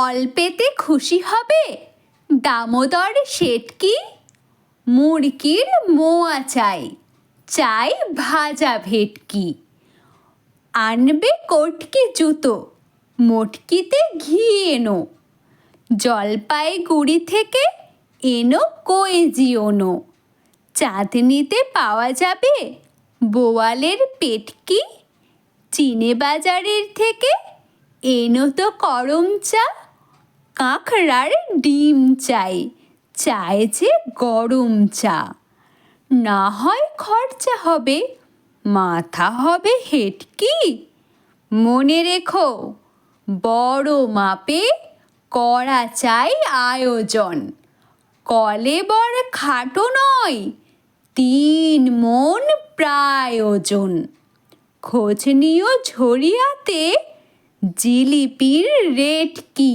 অল্পেতে খুশি হবে দামোদর শেটকি। মুরগির মোয়া চাই, চাই ভাজা ভেটকি। আনবে কটকি জুতো, মটকিতে ঘি এনো। জলপাইগুড়ি থেকে এনো কয়েজি ওনো। চাঁদনিতে পাওয়া যাবে বোয়ালের পেটকি। চিনে বাজারের থেকে এনো তো করম চা। কাঁকড়ার ডিম চাই, চাই যে গরম চা। না হয় খরচা হবে, মাথা হবে হেঁটকি। মনে রেখো বড় মাপে করা চাই আয়োজন। কলেবর খাটো নয়, 3 মণ প্রায় ওজন। খোঁজ নিও ঝরিয়াতে জিলিপির রেট কি।